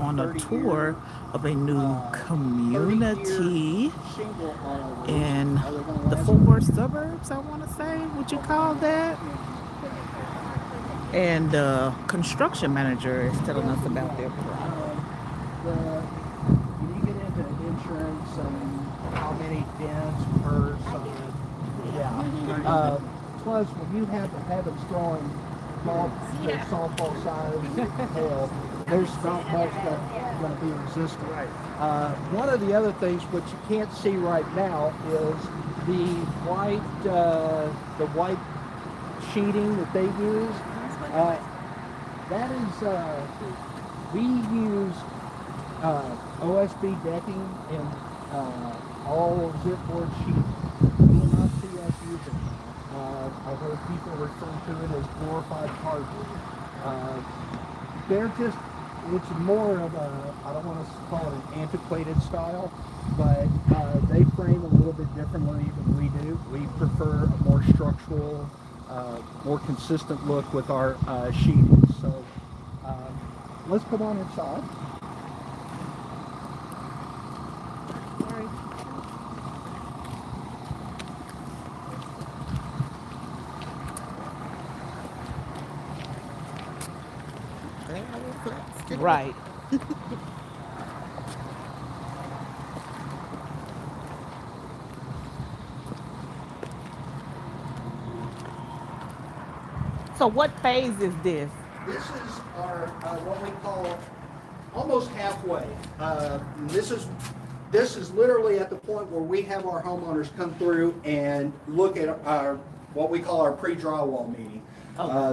on a tour of a new community in the Fort Worth suburbs, I want to say. Would you call that? And the construction manager is telling us about their product. When you get into insurance and how many dents per side, yeah. Plus, when you have the habits throwing softball size hail, there's not much that's going to be resistant. One of the other things which you can't see right now is the white sheeting that they use. That is, we use OSB decking and all zipboard sheets. You will not see us using. I've heard people refer to it as glorified carpet. They're just, it's more of a, I don't want to call it an antiquated style, but they frame a little bit differently than we do. We prefer a more structural, more consistent look with our sheeting. So let's come on inside. Right. So what phase is this? This is our what we call almost halfway. This is literally at the point where we have our homeowners come through and look at our what we call our pre-drywall meeting.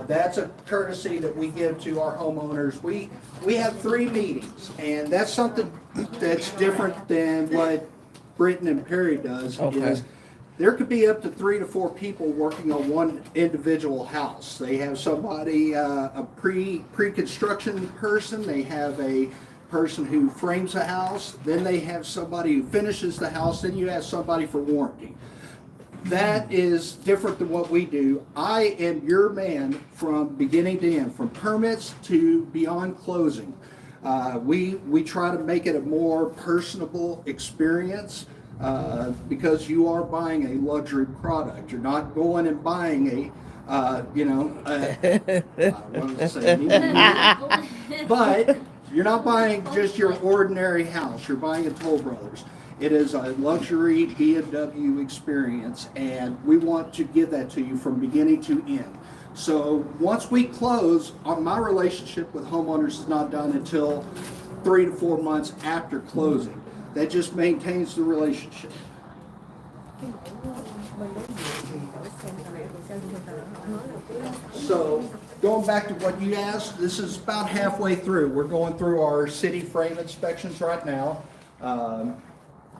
That's a courtesy that we give to our homeowners. We have 3 meetings, and that's something that's different than what Britton and Perry does. Is there could be up to 3 to 4 people working on one individual house. They have somebody, a pre-construction person. They have a person who frames a house. Then they have somebody who finishes the house. Then you have somebody for warranty. That is different than what we do. I am your man from beginning to end, from permits to beyond closing. We try to make it a more personable experience because you are buying a luxury product. You're not going and buying I wanted to say, but you're not buying just your ordinary house. You're buying a Toll Brothers. It is a luxury BMW experience, and we want to give that to you from beginning to end. So once we close, my relationship with homeowners is not done until 3 to 4 months after closing. That just maintains the relationship. So going back to what you asked, this is about halfway through. We're going through our city frame inspections right now.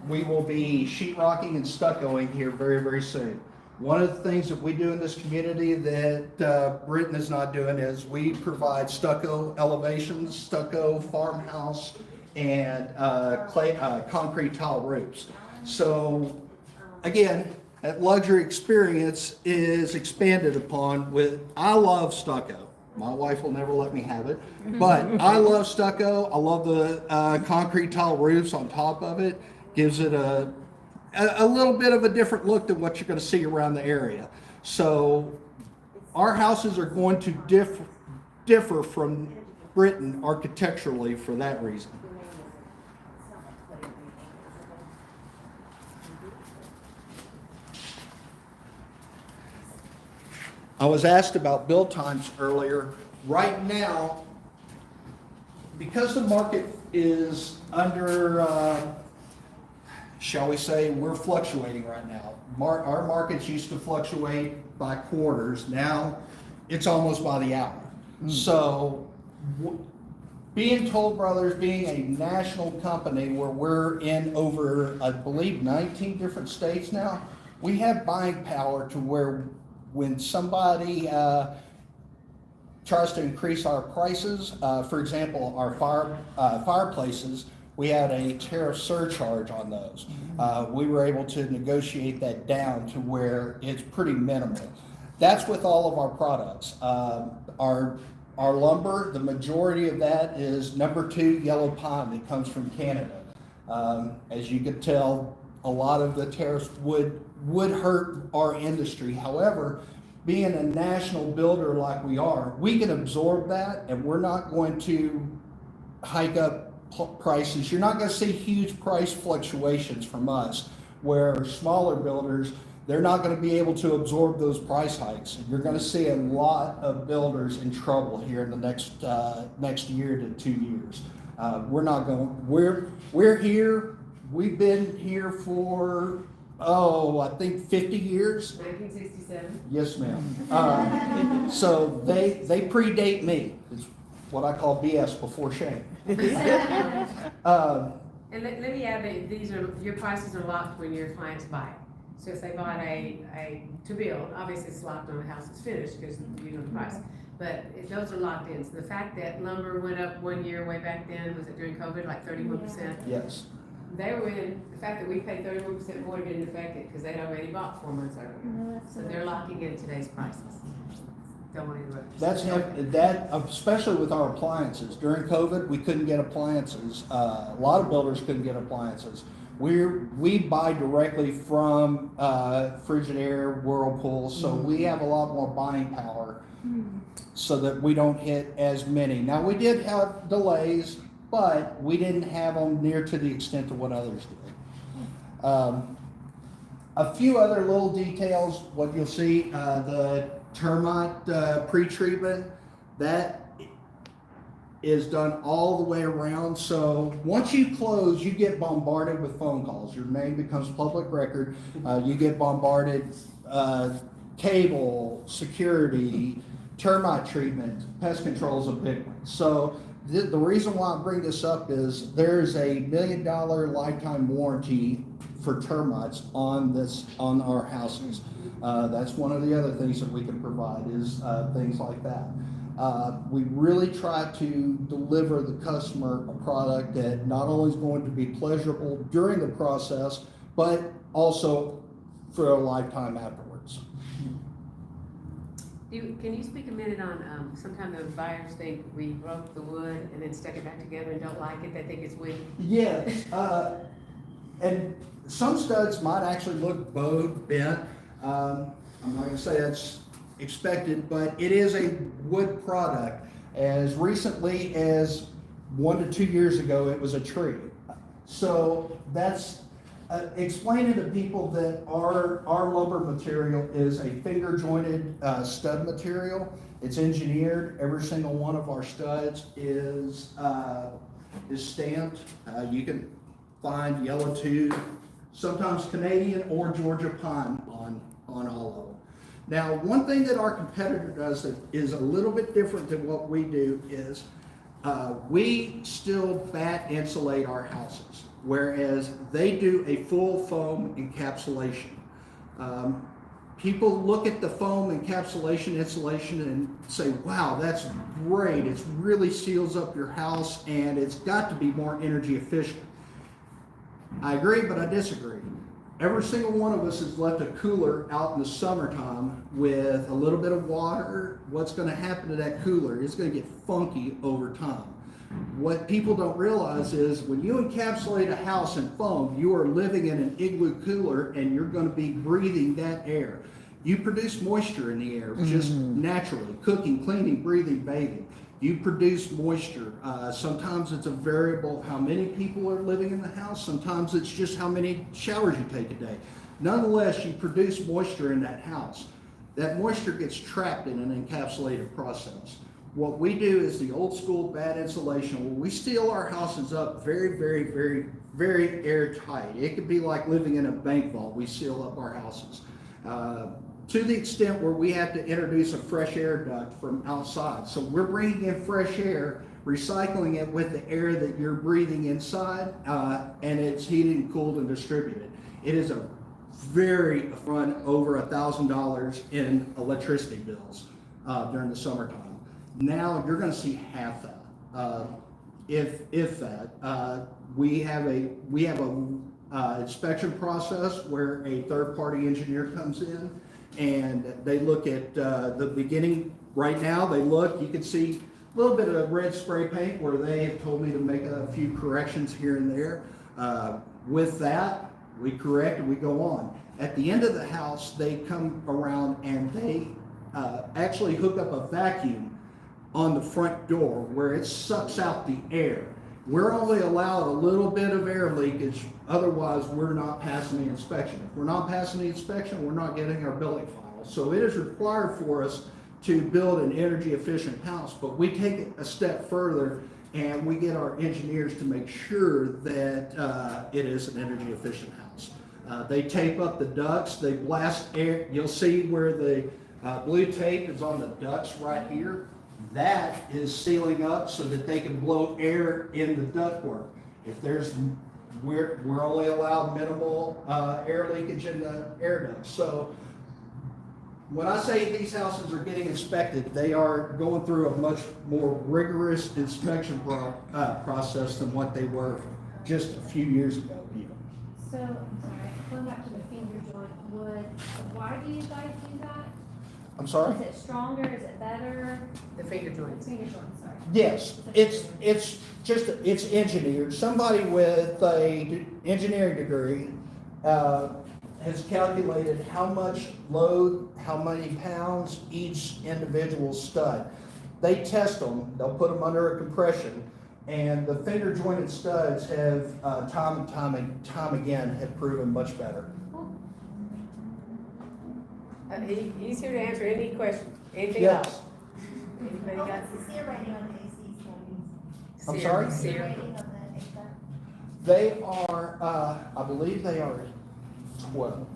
We will be sheetrocking and stuccoing here very, very soon. One of the things that we do in this community that Britton is not doing is we provide stucco elevations, stucco farmhouse, and concrete tile roofs. So again, that luxury experience is expanded upon with, I love stucco. My wife will never let me have it, but I love stucco. I love the concrete tile roofs on top of it. Gives it a little bit of a different look than what you're going to see around the area. So our houses are going to differ from Britton architecturally for that reason. I was asked about build times earlier. Right now, because the market is under shall we say, we're fluctuating right now. Our markets used to fluctuate by quarters. Now it's almost by the hour. So being Toll Brothers, being a national company where we're in over, I believe, 19 different states now, we have buying power to where when somebody tries to increase our prices, for example, our fireplaces, we had a tariff surcharge on those. We were able to negotiate that down to where it's pretty minimal. That's with all of our products. Our our lumber, the majority of that is #2 yellow pine that comes from Canada. As you can tell, a lot of the tariffs would hurt our industry. However, being a national builder like we are, we can absorb that, and we're not going to hike up prices. You're not going to see huge price fluctuations from us, where smaller builders, they're not going to be able to absorb those price hikes. You're going to see a lot of builders in trouble here in the next year to 2 years. We're here. We've been here for, I think 50 years. 1967. Yes, ma'am. So they predate me. It's what I call BS before shame. And let me add that your prices are locked when your clients buy. So if they bought to build, obviously it's locked on the house is finished because you know the price. But those are locked in. So the fact that lumber went up 1 year way back then, was it during COVID, like 31%? Yes. They were in, the fact that we paid 31% more didn't affect it because they'd already bought 4 months earlier. So they're locking in today's prices. Don't want to interrupt. That, especially with our appliances. During COVID, we couldn't get appliances. A lot of builders couldn't get appliances. We buy directly from Frigidaire, Whirlpool, so we have a lot more buying power so that we don't hit as many. Now, we did have delays, but we didn't have them near to the extent of what others did. A few other little details, what you'll see, the termite pre-treatment, that is done all the way around. So once you close, you get bombarded with phone calls. Your name becomes public record. You get bombarded, cable, security, termite treatment, pest control is a big one. So the reason why I bring this up is there's a $1 million lifetime warranty for termites on our houses. That's one of the other things that we can provide is things like that. We really try to deliver the customer a product that not only is going to be pleasurable during the process, but also for a lifetime afterwards. Can you speak a minute on, sometimes the buyers think we broke the wood and then stuck it back together and don't like it, they think it's wood? Yes, and some studs might actually look bowed, bent. I'm not gonna say that's expected, but it is a wood product. As recently as 1 to 2 years ago, it was a tree. So that's explaining to people that our lumber material is a finger jointed stud material. It's engineered. Every single one of our studs is stamped. You can find yellow tube, sometimes Canadian or Georgia pine on all of them. Now, one thing that our competitor does that is a little bit different than what we do is we still bat insulate our houses, whereas they do a full foam encapsulation. People look at the foam encapsulation insulation and say, wow, that's great. It really seals up your house and it's got to be more energy efficient. I agree, but I disagree. Every single one of us has left a cooler out in the summertime with a little bit of water. What's going to happen to that cooler? It's going to get funky over time. What people don't realize is when you encapsulate a house in foam, you are living in an igloo cooler and you're going to be breathing that air. You produce moisture in the air just naturally, cooking, cleaning, breathing, bathing. You produce moisture. Sometimes it's a variable how many people are living in the house. Sometimes it's just how many showers you take a day. Nonetheless, you produce moisture in that house. That moisture gets trapped in an encapsulated process. What we do is the old school bat insulation, where we seal our houses up very, very, very, very airtight. It could be like living in a bank vault. We seal up our houses. To the extent where we have to introduce a fresh air duct from outside. So we're bringing in fresh air, recycling it with the air that you're breathing inside, and it's heated and cooled and distributed. It is a very run over $1,000 in electricity bills during the summertime. Now you're going to see half that, if that. We have a inspection process where a third-party engineer comes in and they look at the beginning. Right now, they look, you can see a little bit of red spray paint where they have told me to make a few corrections here and there. With that, we correct and we go on. At the end of the house, they come around and they actually hook up a vacuum on the front door where it sucks out the air. We're only allowed a little bit of air leakage, otherwise we're not passing the inspection. If we're not passing the inspection, we're not getting our building file. So it is required for us to build an energy efficient house, but we take it a step further and we get our engineers to make sure that it is an energy efficient house. They tape up the ducts, they blast air. You'll see where the blue tape is on the ducts right here. That is sealing up so that they can blow air in the ductwork. If there's, we're only allowed minimal air leakage in the air ducts. So when I say these houses are getting inspected, they are going through a much more rigorous inspection process than what they were just a few years ago even. So, I'm sorry, going back to the finger joint wood, why do you guys do that? I'm sorry? Is it stronger, is it better? The finger joints. Finger joint, sorry. Yes, it's engineered. Somebody with a engineering degree has calculated how much load, how many pounds each individual stud. They test them, they'll put them under a compression, and the finger jointed studs have time and time again have proven much better. He's here to answer any question, anything else. Yes, Anybody What got? was the SEER rating on the AC studies? I'm sorry? SEER SEER. rating of the HVAC? they are, I believe they are 12.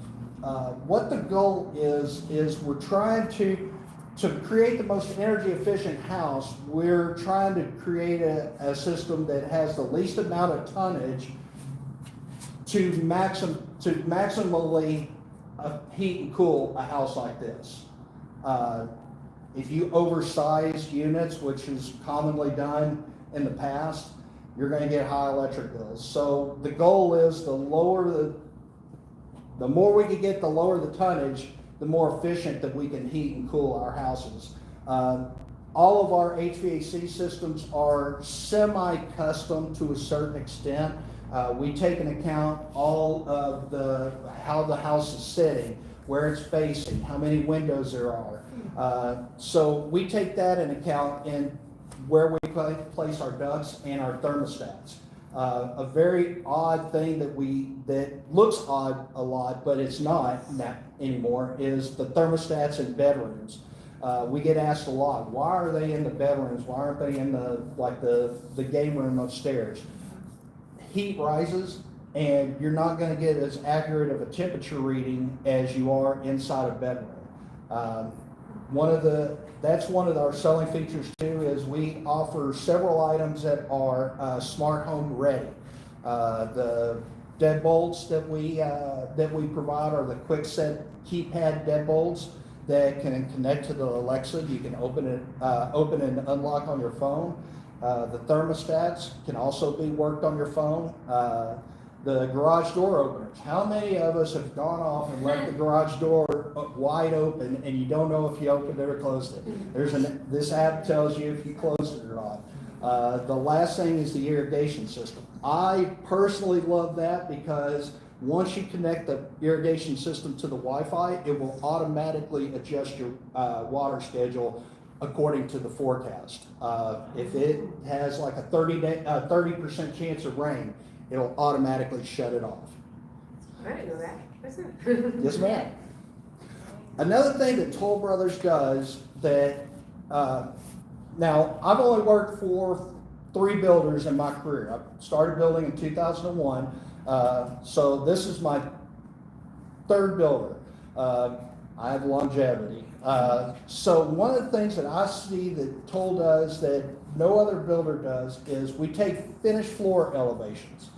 What the goal is we're trying to create the most energy efficient house. We're trying to create a system that has the least amount of tonnage to maximally heat and cool a house like this. If you oversize units, which is commonly done in the past, you're going to get high electric bills. So the goal is the more we can get, the lower the tonnage, the more efficient that we can heat and cool our houses. All of our HVAC systems are semi-custom to a certain extent. We take into account all of how the house is sitting, where it's facing, how many windows there are. So we take that into account in where we place our ducts and our thermostats. A very odd thing that looks odd a lot, but it's not anymore, is the thermostats in bedrooms. We get asked a lot, why are they in the bedrooms? Why aren't they in the game room upstairs? Heat rises, and you're not going to get as accurate of a temperature reading as you are inside a bedroom. That's one of our selling features too, is we offer several items that are smart home ready. The deadbolts that we provide are the quick set keypad deadbolts that can connect to the Alexa. You can open and unlock on your phone. The thermostats can also be worked on your phone. The garage door openers. How many of us have gone off and left the garage door wide open and you don't know if you opened it or closed it? This app tells you if you closed it or not. The last thing is the irrigation system. I personally love that because once you connect the irrigation system to the Wi-Fi, it will automatically adjust your water schedule according to the forecast. If it has like a 30% chance of rain, it'll automatically shut it off. I didn't know that. That's it. Yes, ma'am. Another thing that Toll Brothers does that, now I've only worked for 3 builders in my career. I started building in 2001, so this is my 3rd builder. I have longevity. So one of the things that I see that Toll does that no other builder does is we take finished floor elevations.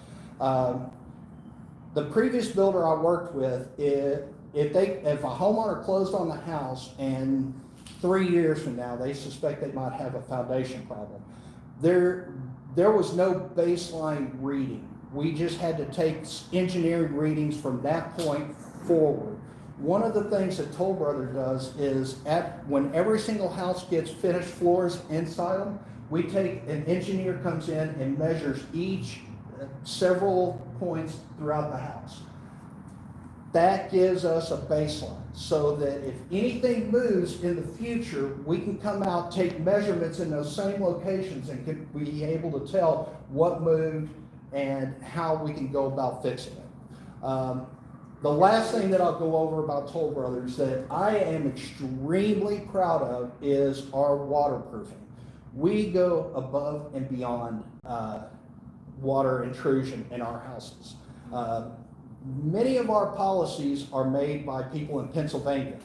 The previous builder I worked with, if a homeowner closed on the house and 3 years from now they suspect they might have a foundation problem, there was no baseline reading. We just had to take engineering readings from that point forward. One of the things that Toll Brother does is when every single house gets finished floors inside them, we take, an engineer comes in and measures each several points throughout the house. That gives us a baseline so that if anything moves in the future, we can come out, take measurements in those same locations and can be able to tell what moved and how we can go about fixing it. The last thing that I'll go over about Toll Brothers that I am extremely proud of is our waterproofing. We go above and beyond water intrusion in our houses. Many of our policies are made by people in Pennsylvania.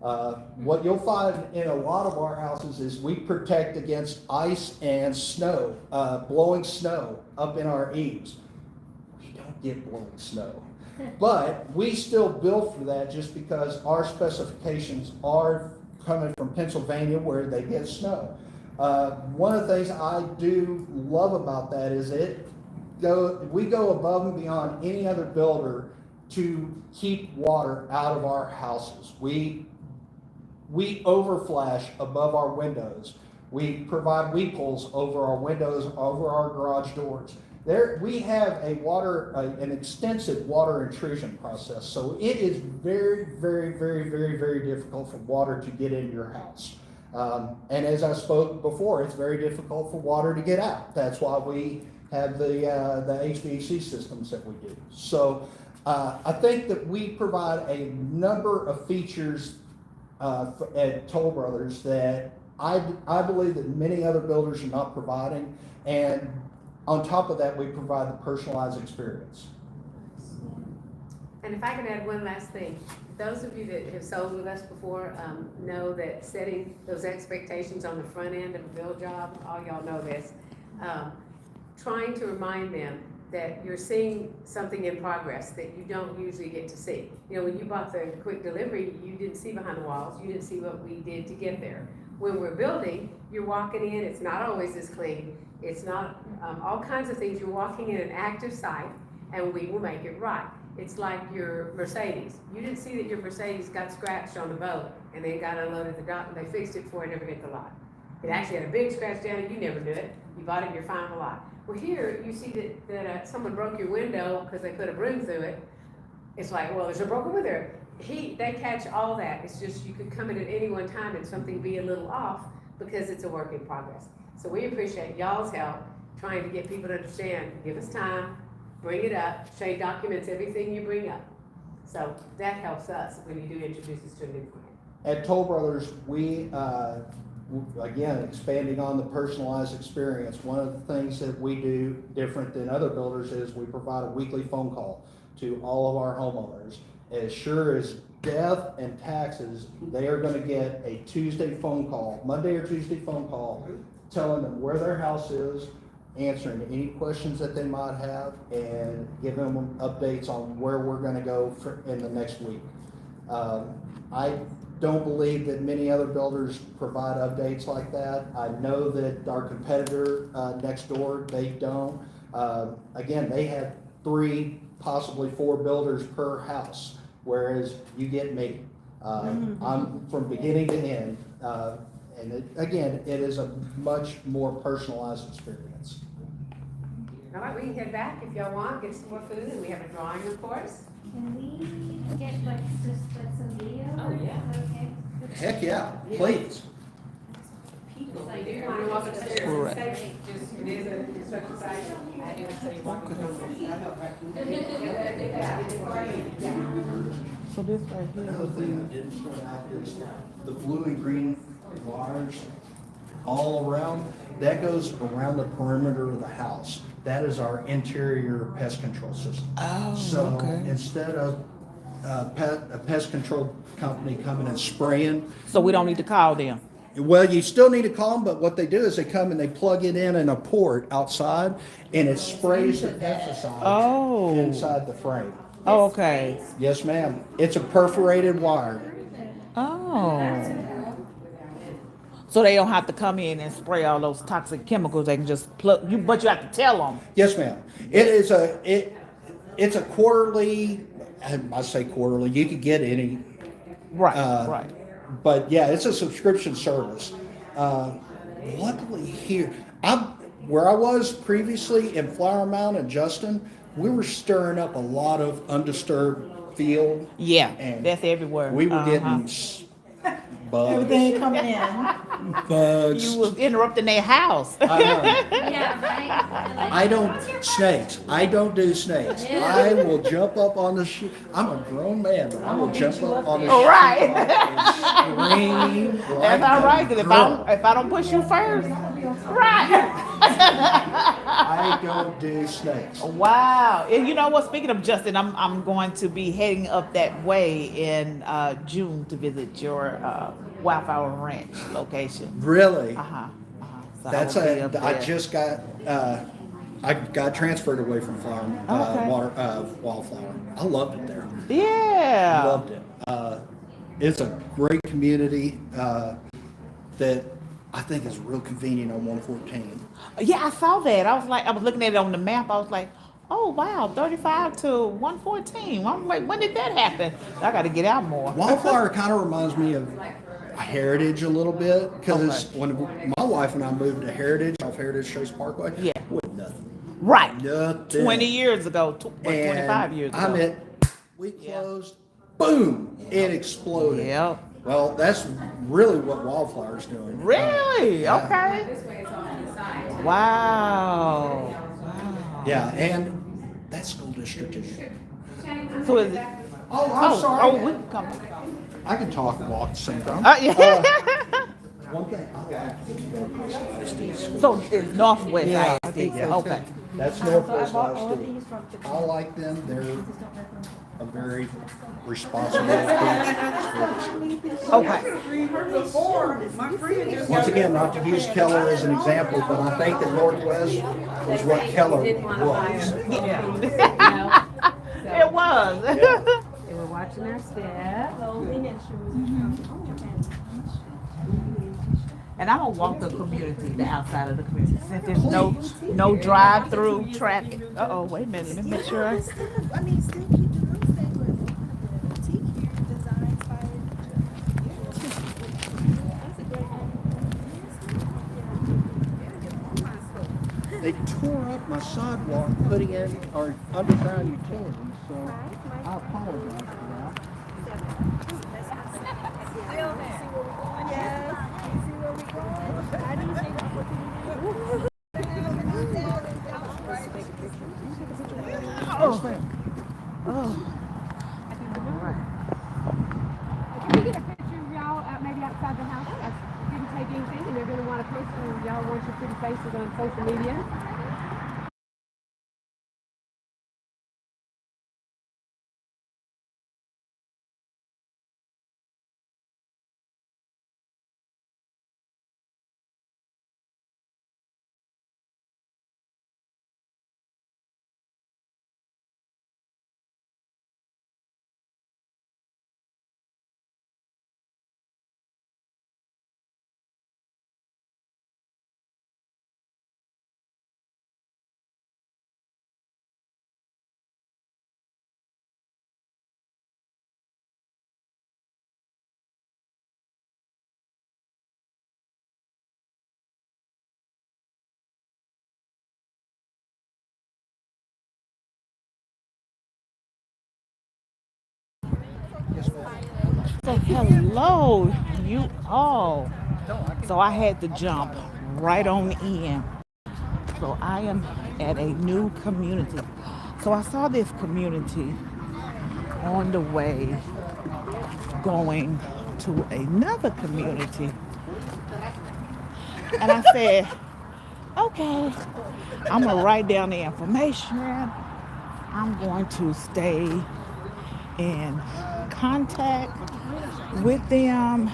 What you'll find in a lot of our houses is we protect against ice and snow, blowing snow up in our eaves. We don't get blowing snow. But we still bill for that just because our specifications are coming from Pennsylvania where they get snow. One of the things I do love about that is we go above and beyond any other builder to keep water out of our houses. We overflash above our windows. We provide weep holes over our windows, over our garage doors. We have an extensive water intrusion process, so it is very, very, very, very, very difficult for water to get into your house. And as I spoke before, it's very difficult for water to get out. That's why we have the HVAC systems that we do. So I think that we provide a number of features at Toll Brothers that I believe that many other builders are not providing, and on top of that, we provide the personalized experience. And if I can add one last thing, those of you that have sold with us before know that setting those expectations on the front end of a build job, all y'all know this, trying to remind them that you're seeing something in progress that you don't usually get to see. You know, when you bought the quick delivery, you didn't see behind the walls, you didn't see what we did to get there. When we're building, you're walking in, it's not always as clean, it's not all kinds of things, you're walking in an active site, and we will make it right. It's like your Mercedes. You didn't see that your Mercedes got scratched on the boat, and then got unloaded at the dock, and they fixed it before it ever hit the lot. It actually had a big scratch down, and you never knew it. You bought it, you're fine with the lot. Well, here, you see that someone broke your window because they put a broom through it. It's like, well, there's a broken window there. They catch all that. It's just you could come in at any one time and something be a little off because it's a work in progress. So we appreciate y'all's help trying to get people to understand. Give us time, bring it up. Shane documents everything you bring up. So that helps us when you do introduce us to a new client. At Toll Brothers, we, again, expanding on the personalized experience, one of the things that we do different than other builders is we provide a weekly phone call to all of our homeowners. As sure as death and taxes, they are going to get a Tuesday phone call, Monday or Tuesday phone call, telling them where their house is, answering any questions that they might have, and giving them updates on where we're going to go in the next week. I don't believe that many other builders provide updates like that. I know that our competitor next door, they don't. Again, they have 3, possibly 4 builders per house, whereas you get me. I'm from beginning to end. And again, it is a much more personalized experience. All right, we can head back if y'all want, get some more food, and we have a drawing, of course. Can we get just some video? Oh, yeah. Okay. Heck yeah, please. Like, if you want to walk upstairs, Correct. it's safe. Just, it is a construction site. I didn't say walk So this right here Another was thing that didn't start out is the blue and green wires all around, that goes around the perimeter of the house. That is our interior pest control system. Oh, So okay. instead of a pest control company coming and spraying, So we don't need to call them. well, you still need to call them, but what they do is they come and they plug it in a port outside, and it sprays the pesticide Oh. inside the frame. Oh, okay. Yes, ma'am. It's a perforated wire. Oh. So they don't have to come in and spray all those toxic chemicals. They can just plug you, but you have to tell them. Yes, ma'am. It's a quarterly. I say quarterly. You could get Right, Uh, right. But yeah, it's a subscription service. Luckily here, where I was previously in Flower Mound and Justin, we were stirring up a lot of undisturbed field. Yeah, And that's everywhere. we were getting bugs. Everything coming in. Bugs. You was interrupting their house. I know. Yeah, right? I don't snakes. I don't do snakes. I will jump up on the sheet. I'm a grown man, but I will jump up on the All sheet right. and scream. That's all right. 'Cause if I don't push you first, right? I don't do snakes. Wow. And you know what? Speaking of Justin, I'm going to be heading up that way in June to visit your Wildflower Ranch location. Really? So That's I will be up I there. just got I got transferred away from farm Okay. Wildflower. I loved it there. Yeah. Loved it. It's a great community that I think is real convenient on 114. Yeah, I saw that. I was looking at it on the map. I was like, oh wow, 35 to 114. I'm like, when did that happen? I got to get out more. Wildflower kind of reminds me of Heritage a little bit because when my wife and I moved to Heritage off Heritage Chase Parkway, Yeah. with nothing. Right. Nothing. 20 years ago, 25 years ago. I mean, we closed, boom, it exploded. Yep. Well, that's really what Wildflower's doing. Really? Yeah. Okay. This way it's off to the side. Wow. Yeah, and that school district is. So is it? Oh, I'm sorry. we can come. I can talk and walk at the same time. Yeah. One thing I like. So it's Northwest Yeah, ISD. yeah. Okay. That's Northwest ISD. I like them. They're a very responsible group. Okay. Once again, not to use Keller as an example, but I think that Northwest was what Keller Didn't want to buy was. them. Yeah. So It was. they were watching our step. And I'm gonna walk the community, the outside of the community, since there's no drive-through traffic. Oh, wait a minute. Let me make sure. I mean, still keep the real estate, but boutique here, design inspired. That's a great idea. They tore up my sidewalk putting in our underground utilities, so I apologize for that. Can we get a picture of y'all maybe outside the house? Didn't take anything, and they're gonna want a picture of y'all want your pretty faces on social media. So hello, you all. So I had to jump right on in. So I am at a new community. So I saw this community on the way going to another community. And I said, okay, I'm gonna write down the information. I'm going to stay in contact with them,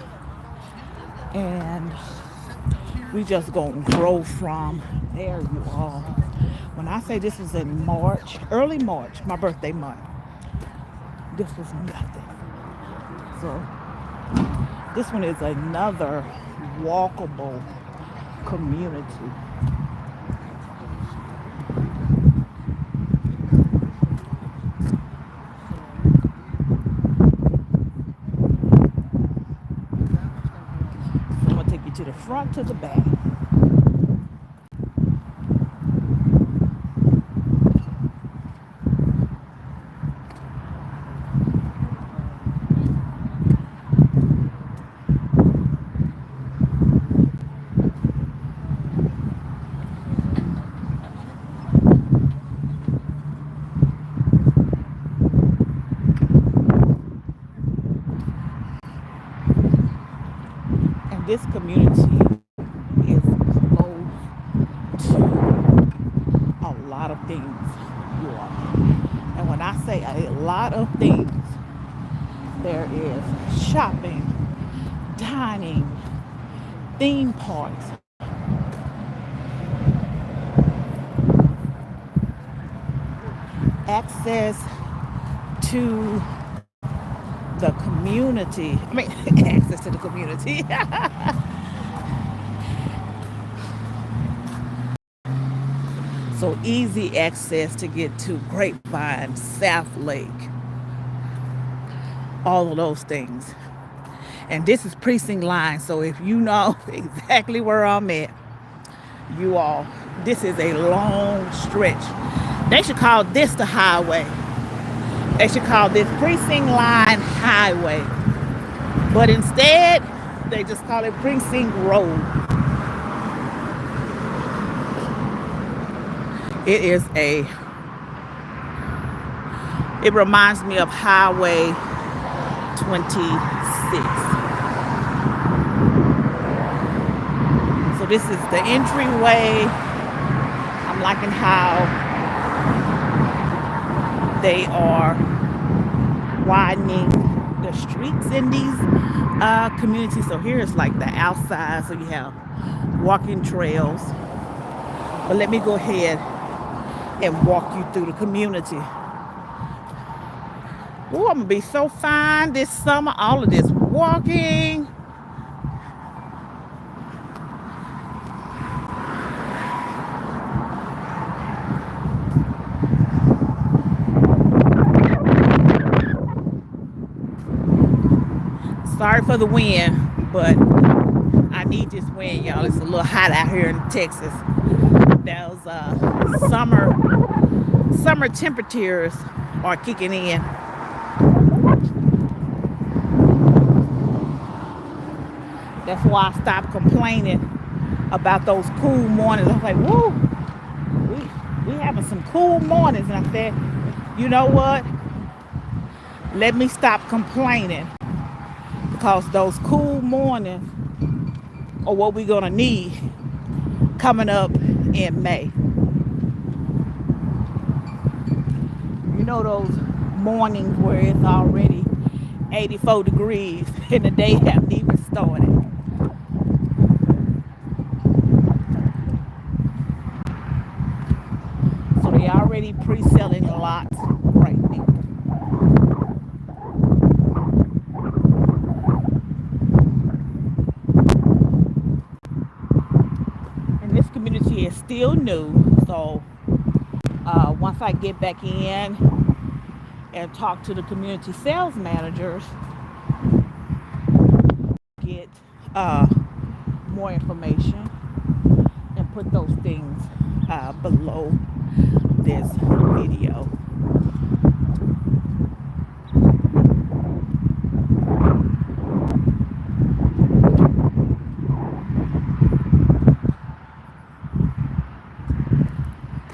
and we just gonna grow from there, you all. When I say this was in March, early March, my birthday month, this was nothing. So this one is another walkable community. to the front to the back. And this community is close to a lot of things, you all. And when I say a lot of things, there is shopping, dining, theme parks, access to the community. I mean, access to the community. So easy access to get to Grapevine, South Lake, all of those things. And this is precinct line, so if you know exactly where I'm at, you all, this is a long stretch. They should call this the highway. They should call this precinct line highway. But instead, they just call it precinct road. It reminds me of Highway 26. So this is the entryway. I'm liking how they are widening the streets in these communities. So here is like the outside, so you have walking trails. But let me go ahead and walk you through the community. Oh, I'm gonna be so fine this summer. All of this walking. Sorry for the wind, but I need this wind, y'all. It's a little hot out here in Texas. Those summer temperatures are kicking in. That's why I stopped complaining about those cool mornings. I was like, woo, we having some cool mornings. And I said, you know what? Let me stop complaining, because those cool mornings are what we're gonna need coming up in May. You know those mornings where it's already 84 degrees and the day haven't even started. So they already pre-selling lots right now. And this community is still new, so once I get back in and talk to the community sales managers, get more information and put those things below this video.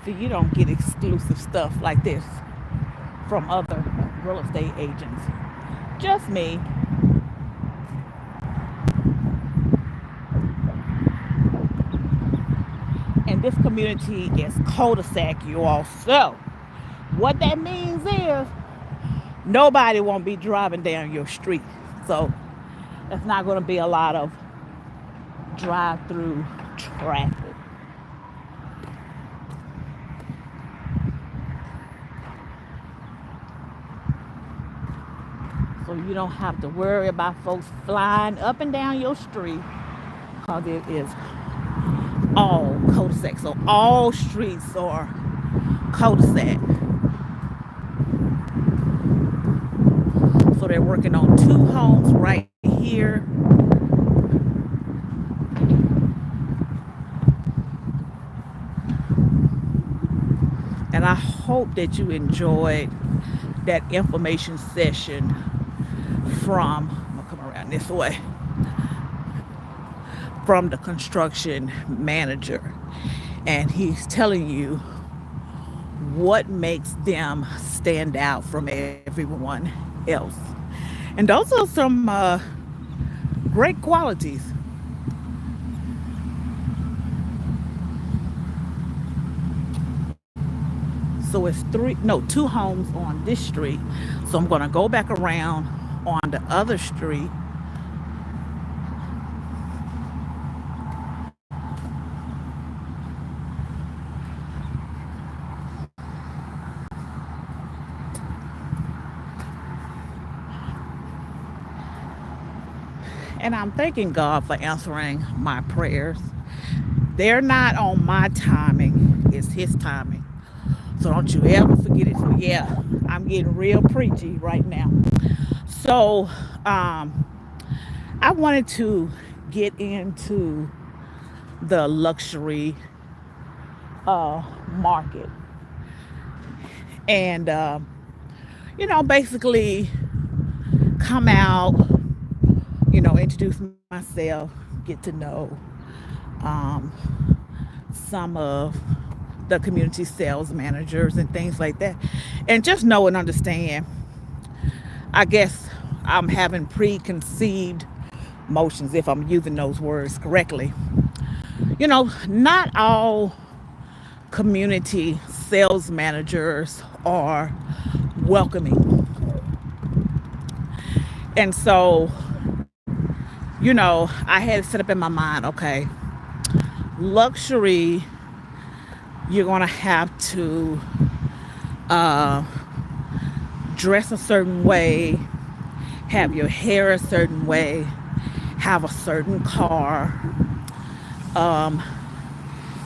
So you don't get exclusive stuff like this from other real estate agents. Just me. And this community is cul-de-sac, you all. So what that means is nobody won't be driving down your street. So that's not going to be a lot of drive-through traffic. So you don't have to worry about folks flying up and down your street, because it is all cul-de-sac. So all streets are cul-de-sac. So they're working on 2 homes right here. hope that you enjoyed that information session from, I'm gonna come around this way, from the construction manager. And he's telling you what makes them stand out from everyone else. And those are some great qualities. So it's two homes on this street. So I'm gonna go back around on the other street. And I'm thanking God for answering my prayers. They're not on my timing, it's His timing. So don't you ever forget it. So yeah, I'm getting real preachy right now. So I wanted to get into the luxury market. And, basically come out, introduce myself, get to know some of the community sales managers and things like that, and just know and understand. I guess I'm having preconceived notions, if I'm using those words correctly. Not all community sales managers are welcoming. And so, I had it set up in my mind, okay, luxury, you're going to have to dress a certain way, have your hair a certain way, have a certain car,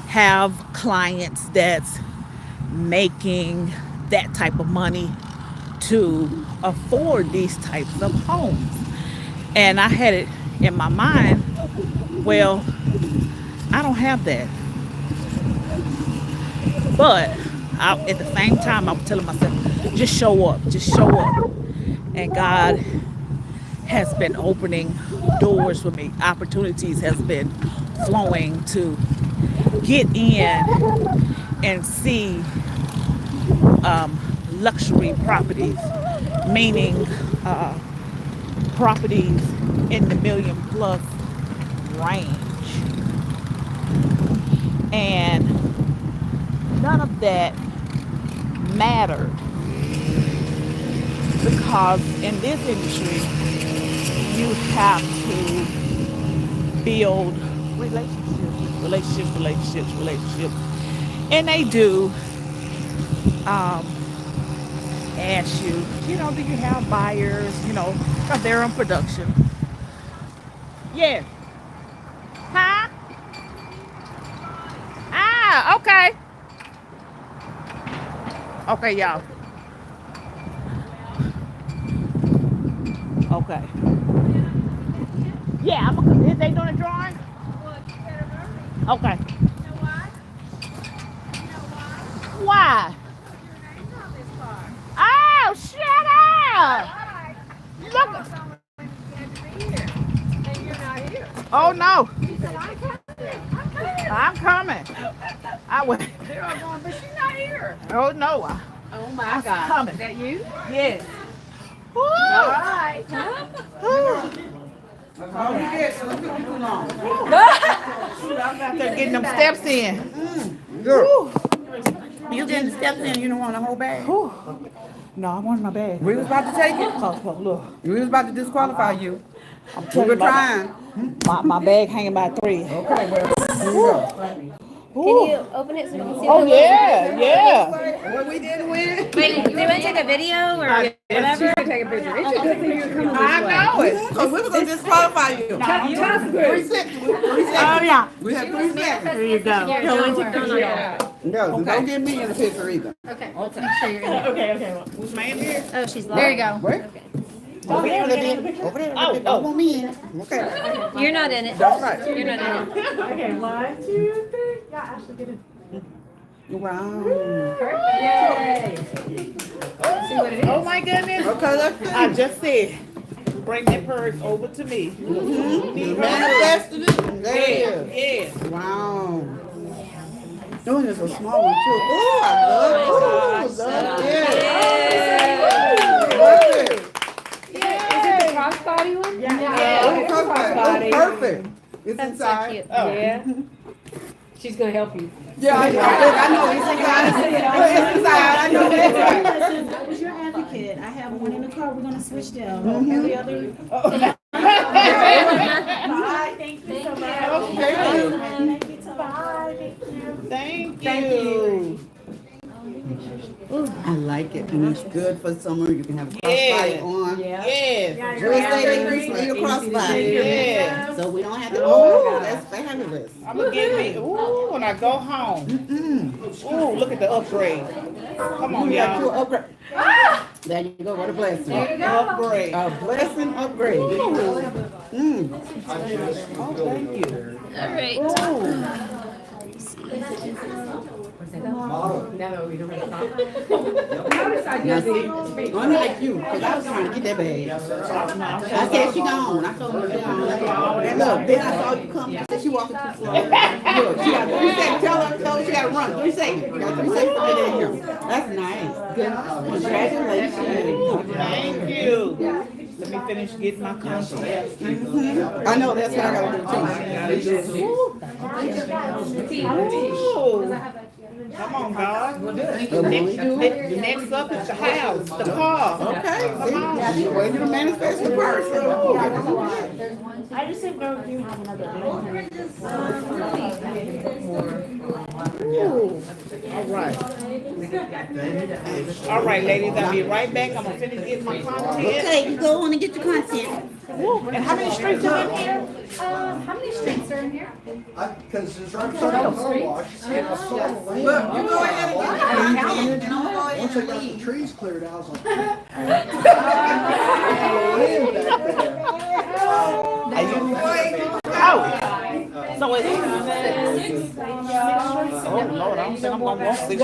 have clients that's making that type of money to afford these types of homes. And I had it in my mind, well, I don't have that. But at the same time, I was telling myself, just show up. And God has been opening doors for me. Opportunities has been flowing to get in and see luxury properties, meaning properties in the million plus range. And none of that mattered, because in this industry you have to build relationships, and they do ask you, do you have buyers, because they're in production. Yes. Huh? Ah, okay. Okay, y'all. Okay. Yeah, is they doing a drawing? Okay. Why? Oh, shut up! Look. Oh no. I'm coming. I went. They're all going, but she's not here. Oh no. Oh my God. Coming. Is that you? Yes. All right. I'm out there getting them steps in. Girl, you getting the steps in, you don't want the whole bag? Whew. No, I wanted my bag. We was about to take it. Look. We was about to disqualify you. I'm We telling were you, trying. my bag hanging by 3. Okay, well, here you go. Can you open it so we can see? Oh yeah. What we did win? Wait, do you want to take a video or whatever? Take a picture. It's just that you're coming this I way. know it. Because we were going to disqualify you. You have to. 3 seconds. 3 seconds. Oh yeah. We have 3 seconds. There you go. No, don't get me in the picture either. Okay. Make sure you're in there. Okay. Was man here? Oh, she's there. You go. Where? Okay. Over there, over there. Don't want me in it. Okay. You're not in it. That's right. You're not in it. Okay, 1, 2, 3. Yeah, actually get it. Wow. Yay! See what it is? Oh my goodness. Okay, let's see. I just said, bring that purse over to me. Manifested it. There it is. Yes. Wow. Oh, there's a small one too. Oh, I love it. Love it. Is it the crossbody one? Yeah. Oh, crossbody. perfect. It's inside. Oh. Yeah. She's gonna help you. Yeah, I know. It's inside. I know it's inside. I was your advocate. I have one in the car. We're gonna switch them. Every other. Bye. Thank you so much. Thank you so much. Thank you. I like it, and it's good for summer. You can have a Yeah. crossbody on. Yes. Real estate increase for your crossbody. Yeah. So we don't have to. Oh, that's fabulous. I'm gonna get me. Ooh, when I go home. Ooh, look at the upgrade. Come on, You got two y'all. upgrade. There you go. What a blessing. Upgrade. A blessing upgrade. Mm. Oh, thank you. All right. Ooh. No, we don't have to talk. Notice I Now did see, unlike you, because I was trying to get that bag. I said she gone. I told her she gone. And look, then I saw you come. She said she walking too slow. Look, she got 3 seconds. Tell her she got to run. 3 seconds. You got 3 seconds to get in here. That's nice. Good. Congratulations. Thank you. Let me finish getting my contact. I know that's what I got to do too. Ooh. Come on, God. Next up is the house, the car. Okay. See, well, you manifest the person. I just didn't know if you have another. Ooh. All right. All right, ladies, I'll be right back. I'm gonna finish getting my content. Okay, you go on and get your content. Ooh, and how many streets are in here? How many streets are in here? Because it's right beside the car wash. Look, you go ahead and get your content. And I'm going to go ahead Once I and got the leave. trees cleared out, I was like, land back there. Are you? Oh. So it's oh Lord, I don't think I'm gonna walk 6 streets.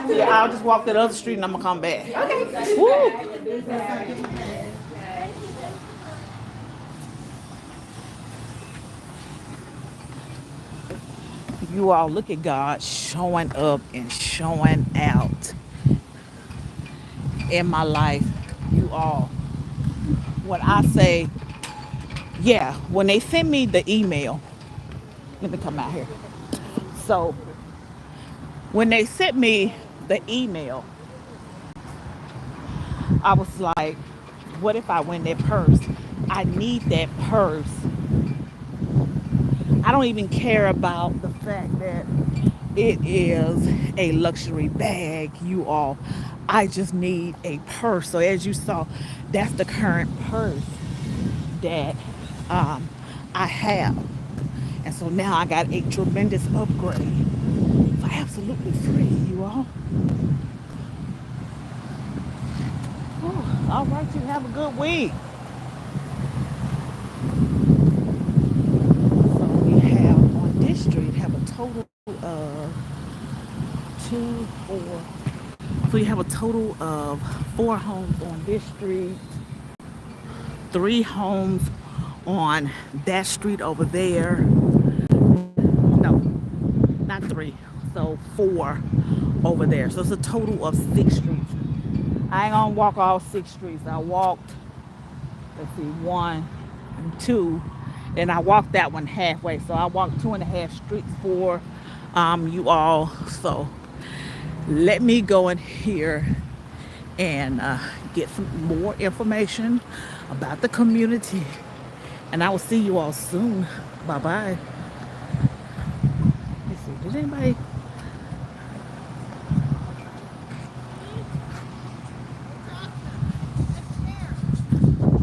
Yeah, I'll just walk to the other street and I'm gonna come back. Okay. Woo. You all look at God showing up and showing out in my life. You all, when I say, yeah, when they send me the email, let me come out here. So when they sent me the email, I was like, what if I win that purse? I need that purse. I don't even care about the fact that it is a luxury bag, you all. I just need a purse. So as you saw, that's the current purse that I have. And so now I got a tremendous upgrade for absolutely free, you all. Oh, all right, you have a good week. So we have on this street have a total of 2, 4. So you have a total of 4 homes on this street, 3 homes on that street over there. No, not 3. So 4 over there. So it's a total of 6 streets. I ain't gonna walk all 6 streets. I walked, let's see, 1 and 2. And I walked that one halfway. So I walked 2.5 streets for you all. So let me go in here and get some more information about the community. And I will see you all soon. Bye-bye. Let's see, did anybody